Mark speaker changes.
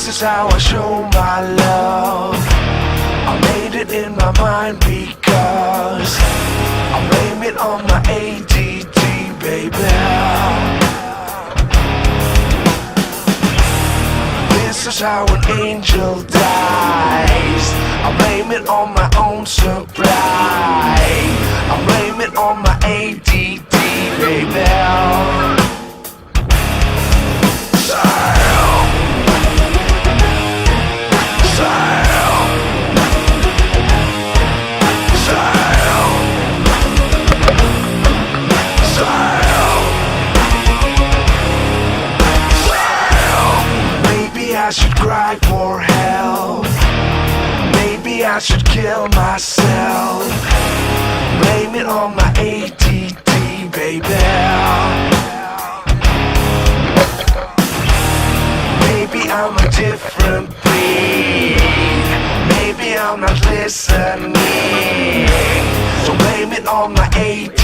Speaker 1: This is how I show my love. I made it in my mind because I blame it on my ADD, baby. This is how an angel dies. I blame it on my own supply. I blame it on my ADD, baby. I should cry for help. Maybe I should kill myself. Blame it on my ADD, baby. Maybe I'm a different breed. Maybe I'm not listening. So blame it on my ADD.